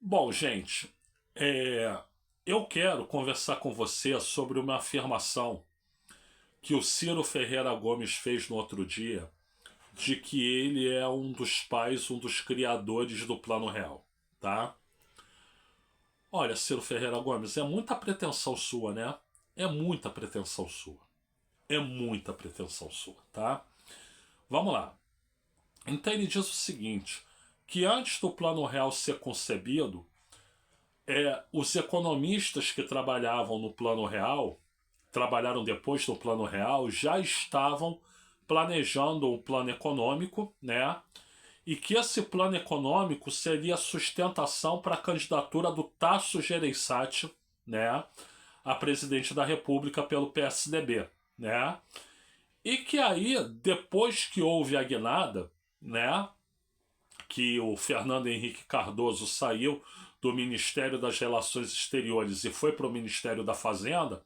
Bom, gente, eu quero conversar com você sobre uma afirmação que o Ciro Ferreira Gomes fez no outro dia, de que ele é um dos pais, um dos criadores do Plano Real, tá? Olha, Ciro Ferreira Gomes, é muita pretensão sua, né? É muita pretensão sua. É muita pretensão sua, tá? Vamos lá. Então ele diz o seguinte, que antes do Plano Real ser concebido, os economistas que trabalhavam no Plano Real, trabalharam depois do Plano Real, já estavam planejando um plano econômico, né? E que esse plano econômico seria sustentação para a candidatura do Tasso Gereissati, né? A presidente da República pelo PSDB, né? E que aí, depois que houve a guinada, né? Que o Fernando Henrique Cardoso saiu do Ministério das Relações Exteriores e foi para o Ministério da Fazenda,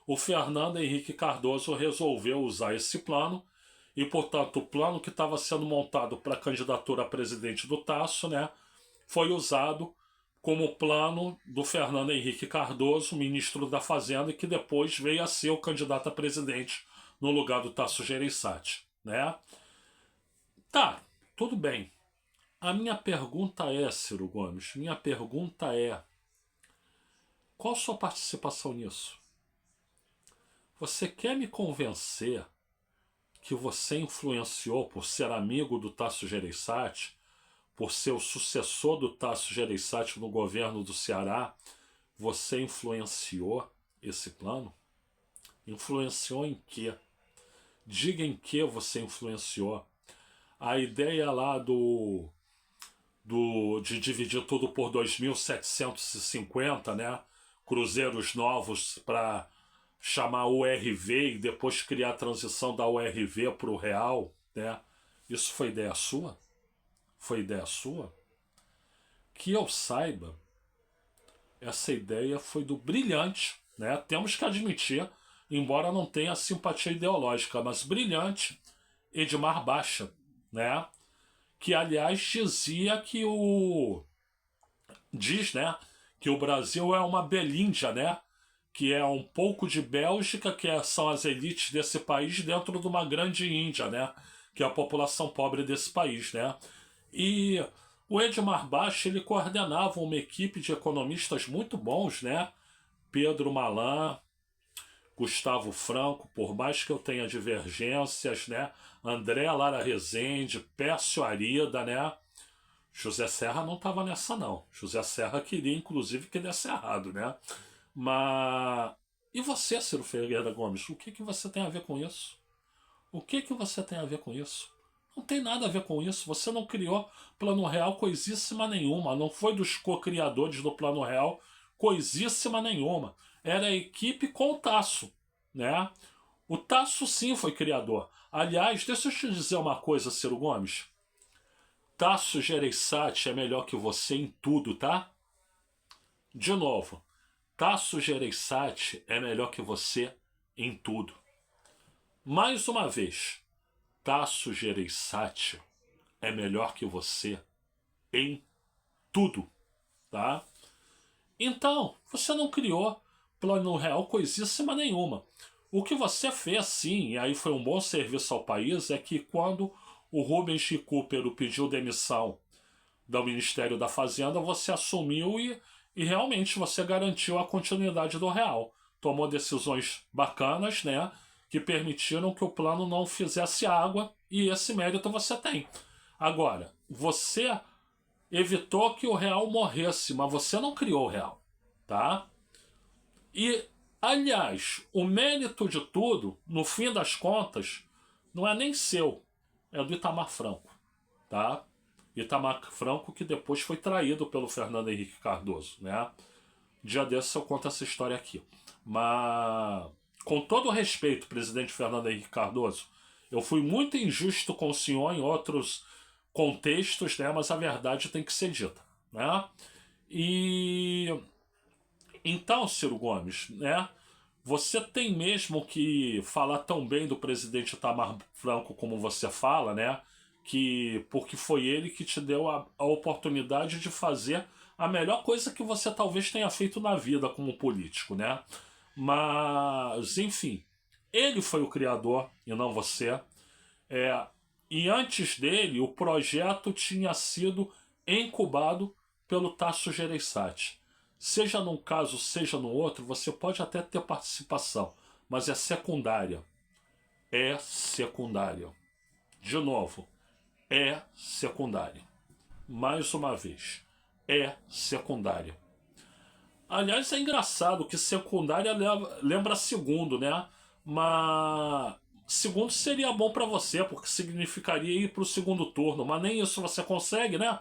o Fernando Henrique Cardoso resolveu usar esse plano e, portanto, o plano que estava sendo montado para a candidatura a presidente do Tasso, né, foi usado como plano do Fernando Henrique Cardoso, ministro da Fazenda, e que depois veio a ser o candidato a presidente no lugar do Tasso Gereissati, né? Tá, tudo bem. A minha pergunta é, Ciro Gomes, minha pergunta é: qual sua participação nisso? Você quer me convencer que você influenciou por ser amigo do Tasso Gereissati, por ser o sucessor do Tasso Gereissati no governo do Ceará, você influenciou esse plano? Influenciou em quê? Diga em que você influenciou. A ideia lá de dividir tudo por 2.750, né? Cruzeiros novos para chamar URV e depois criar a transição da URV para o real, né? Isso foi ideia sua? Foi ideia sua? Que eu saiba, essa ideia foi do brilhante, né? Temos que admitir, embora não tenha simpatia ideológica, mas brilhante Edmar Baixa, né? Que aliás dizia que né, que o Brasil é uma Belíndia, né? Que é um pouco de Bélgica, são as elites desse país dentro de uma grande Índia, né? Que é a população pobre desse país, né? E o Edmar Baixa, ele coordenava uma equipe de economistas muito bons, né? Pedro Malan, Gustavo Franco, por mais que eu tenha divergências, né? André Lara Rezende, Pécio Arida, né? José Serra não estava nessa, não. José Serra queria, inclusive, que desse errado, né? Mas. E você, Ciro Ferreira Gomes? O que, que você tem a ver com isso? O que, que você tem a ver com isso? Não tem nada a ver com isso. Você não criou Plano Real coisíssima nenhuma. Não foi dos co-criadores do Plano Real coisíssima nenhuma. Era a equipe com o Tasso, né? O Tasso sim foi criador. Aliás, deixa eu te dizer uma coisa, Ciro Gomes. Tasso Gereissati é melhor que você em tudo, tá? De novo, Tasso Gereissati é melhor que você em tudo. Mais uma vez, Tasso Gereissati é melhor que você em tudo, tá? Então, você não criou plano real coisíssima nenhuma. O que você fez, sim, e aí foi um bom serviço ao país, é que quando o Rubens Recupero pediu demissão do Ministério da Fazenda, você assumiu e realmente você garantiu a continuidade do real. Tomou decisões bacanas, né? Que permitiram que o plano não fizesse água, e esse mérito você tem. Agora, você evitou que o real morresse, mas você não criou o real, tá? E, aliás, o mérito de tudo, no fim das contas, não é nem seu, é do Itamar Franco, tá? Itamar Franco que depois foi traído pelo Fernando Henrique Cardoso, né? Dia desses eu conto essa história aqui. Mas, com todo o respeito, presidente Fernando Henrique Cardoso, eu fui muito injusto com o senhor em outros contextos, né? Mas a verdade tem que ser dita, né? E então, Ciro Gomes, né? Você tem mesmo que falar tão bem do presidente Itamar Franco como você fala, né? porque foi ele que te deu a oportunidade de fazer a melhor coisa que você talvez tenha feito na vida como político, né? Mas, enfim, ele foi o criador e não você. É, e antes dele, o projeto tinha sido incubado pelo Tasso Gereissati. Seja num caso, seja no outro, você pode até ter participação, mas é secundária. É secundária. De novo, é secundária. Mais uma vez, é secundária. Aliás, é engraçado que secundária lembra segundo, né? Mas segundo seria bom pra você, porque significaria ir pro segundo turno, mas nem isso você consegue, né?